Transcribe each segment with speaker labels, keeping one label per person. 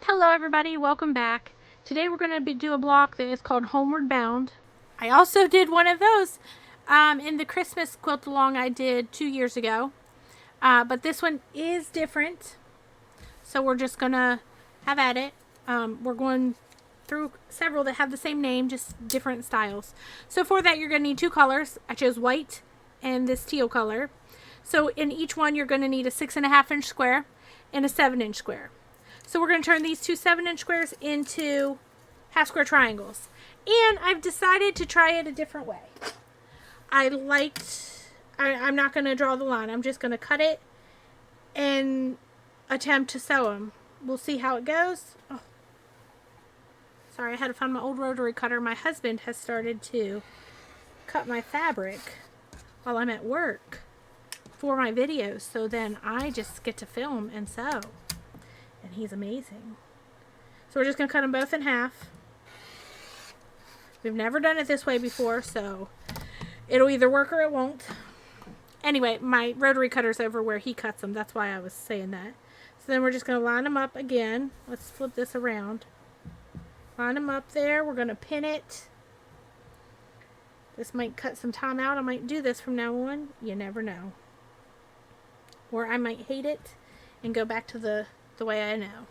Speaker 1: Hello everybody, welcome back. Today we're going to do a block that is called Homeward Bound. I also did one of those in the Christmas quilt along I did 2 years ago. But this one is different. So we're just going to have at it. We're going through several that have the same name, just different styles. So for that you're going to need two colors. I chose white and this teal color. So in each one you're going to need a 6.5 inch square and a 7 inch square. So we're going to turn these two 7-inch squares into half square triangles. And I've decided to try it a different way. I'm not going to draw the line. I'm just going to cut it and attempt to sew them. We'll see how it goes. Oh. Sorry, I had to find my old rotary cutter. My husband has started to cut my fabric while I'm at work for my videos. So then I just get to film and sew. And he's amazing. So we're just going to cut them both in half. We've never done it this way before, so it'll either work or it won't. Anyway, my rotary cutter's over where he cuts them. That's why I was saying that. So then we're just going to line them up again. Let's flip this around. Line them up there. We're going to pin it. This might cut some time out. I might do this from now on. You never know. Or I might hate it and go back to the way I know.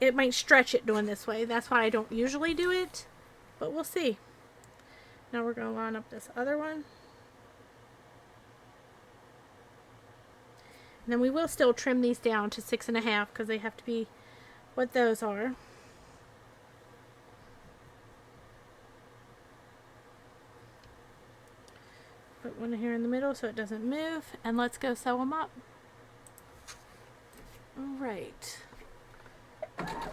Speaker 1: It might stretch it doing this way. That's why I don't usually do it, but we'll see. Now we're going to line up this other one. And then we will still trim these down to 6.5 because they have to be what those are. Put one here in the middle so it doesn't move, and let's go sew them up. Alright.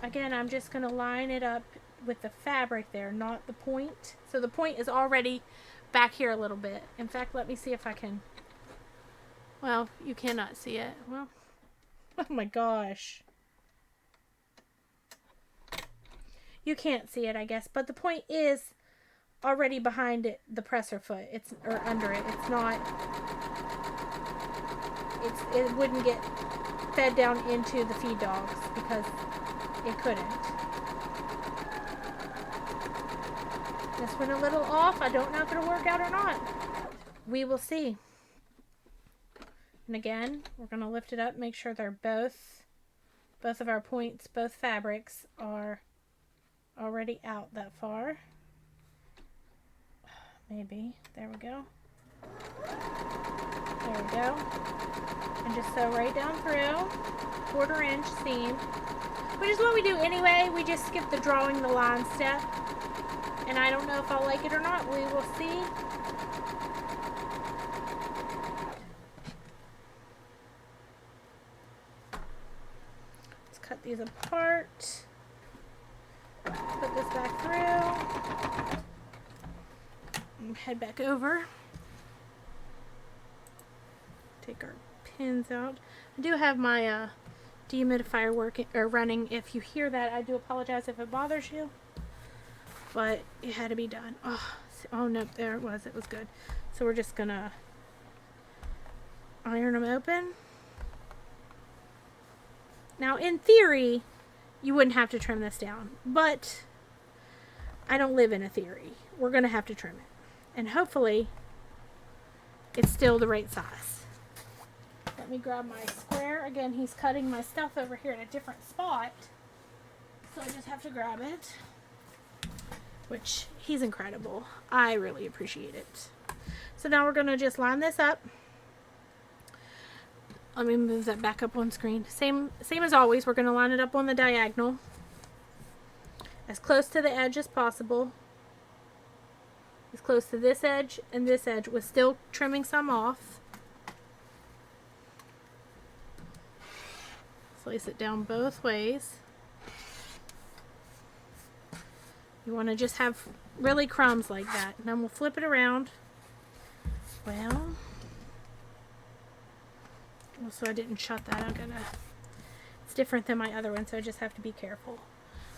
Speaker 1: Again, I'm just going to line it up with the fabric there, not the point. So the point is already back here a little bit. In fact, let me see if I can. Well, you cannot see it. Well, oh my gosh. You can't see it, I guess. But the point is already behind it, the presser foot. Or under it. It's not. It wouldn't get fed down into the feed dogs because it couldn't. This went a little off. I don't know if it'll work out or not. We will see. And again, we're going to lift it up, make sure they're both of our points, both fabrics are already out that far. Maybe. There we go. There we go. And just sew right down through, 1/4 inch seam, which is what we do anyway. We just skip the drawing the line step, and I don't know if I'll like it or not. We will see. Let's cut these apart, put this back through, and head back over. Take our pins out. I do have my dehumidifier running. If you hear that, I do apologize if it bothers you, but it had to be done. Oh no, there it was. It was good. So we're just gonna iron them open. Now, in theory, you wouldn't have to trim this down, but I don't live in a theory. We're gonna have to trim it, and hopefully, it's still the right size. Let me grab my square. Again, he's cutting my stuff over here in a different spot, so I just have to grab it, which he's incredible. I really appreciate it. So now we're going to just line this up. Let me move that back up on screen. Same as always, we're going to line it up on the diagonal as close to the edge as possible, as close to this edge and this edge, with still trimming some off. Place it down both ways. You want to just have really crumbs like that. And then we'll flip it around. Well, also I didn't shut that. It's different than my other one, so I just have to be careful.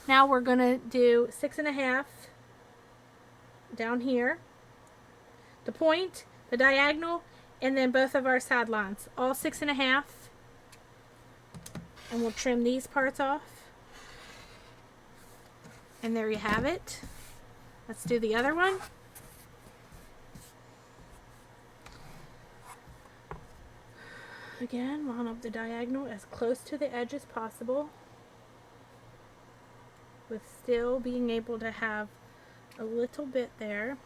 Speaker 1: Now we're going to do 6.5 down here. The point, the diagonal, and then both of our side lines. All 6.5. And we'll trim these parts off. And there you have it. Let's do the other one. Again, line up the diagonal as close to the edge as possible, with still being able to have a little bit there.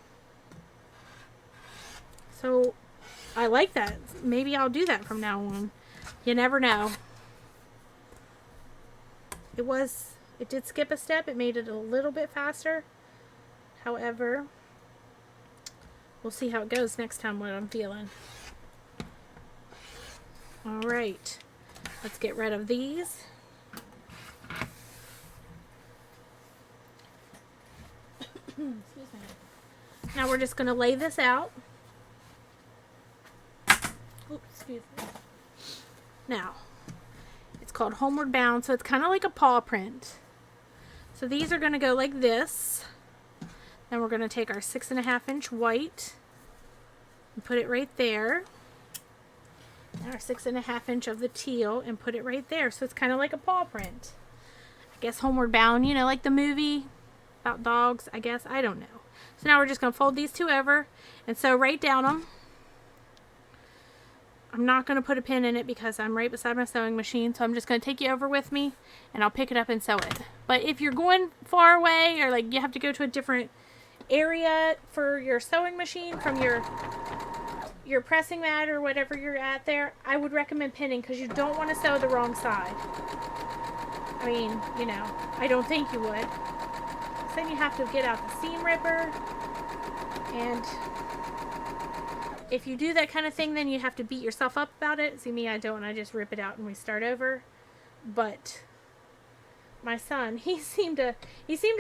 Speaker 1: So I like that. Maybe I'll do that from now on. You never know. It did skip a step. It made it a little bit faster. However, we'll see how it goes next time, what I'm feeling. All right, let's get rid of these. Excuse me. Now we're just going to lay this out. Oops, excuse me. Now, it's called Homeward Bound, so it's kind of like a paw print. So these are going to go like this. Then we're going to take our 6.5-inch white and put it right there. And our 6.5-inch of the teal and put it right there. So it's kind of like a paw print. I guess Homeward Bound, you know, like the movie about dogs, I guess. I don't know. So now we're just going to fold these two over and sew right down them. I'm not going to put a pin in it because I'm right beside my sewing machine. So I'm just going to take you over with me and I'll pick it up and sew it. But if you're going far away or like you have to go to a different area for your sewing machine from your pressing mat or whatever you're at there, I would recommend pinning because you don't want to sew the wrong side. I mean, you know, I don't think you would. So then you have to get out the seam ripper, and if you do that kind of thing, then you have to beat yourself up about it. See me, I don't. I just rip it out and we start over. But my son, he seemed to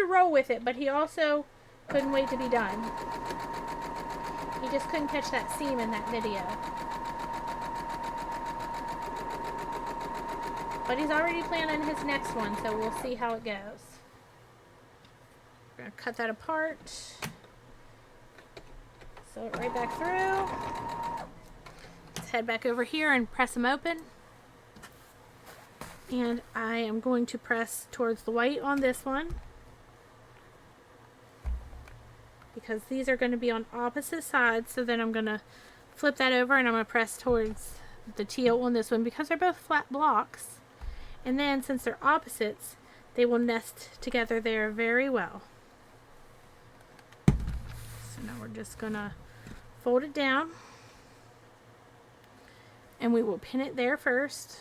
Speaker 1: roll with it, but he also couldn't wait to be done. He just couldn't catch that seam in that video. But he's already planning his next one, so we'll see how it goes. We're going to cut that apart. Sew it right back through. Let's head back over here and press them open. And I am going to press towards the white on this one, because these are going to be on opposite sides. So then I'm going to flip that over and I'm going to press towards the teal on this one because they're both flat blocks. And then since they're opposites, they will nest together there very well. So now we're just going to fold it down and we will pin it there first.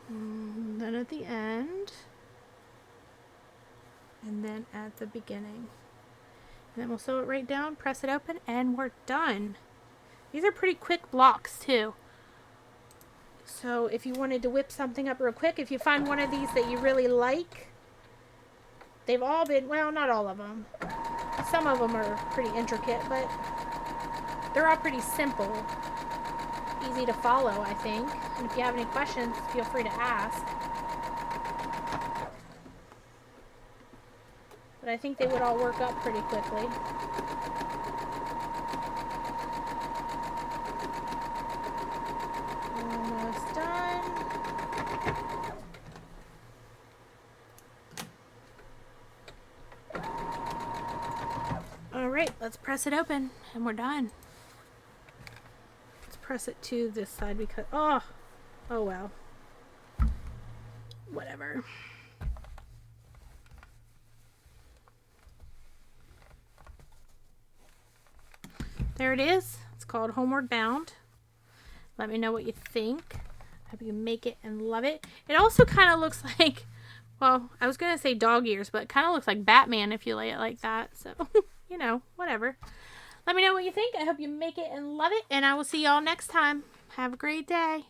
Speaker 1: And then at the end, and then at the beginning. And then we'll sew it right down, press it open, and we're done. These are pretty quick blocks too. So if you wanted to whip something up real quick, if you find one of these that you really like, they've all been, well, not all of them. Some of them are pretty intricate, but they're all pretty simple. Easy to follow, I think. And if you have any questions, feel free to ask. But I think they would all work up pretty quickly. Almost done. Alright, let's press it open and we're done. Let's press it to this side because, oh well. Whatever. There it is. It's called Homeward Bound. Let me know what you think. I hope you make it and love it. It also kind of looks like, well, I was going to say dog ears, but it kind of looks like Batman if you lay it like that. So, you know, whatever. Let me know what you think. I hope you make it and love it. And I will see y'all next time. Have a great day.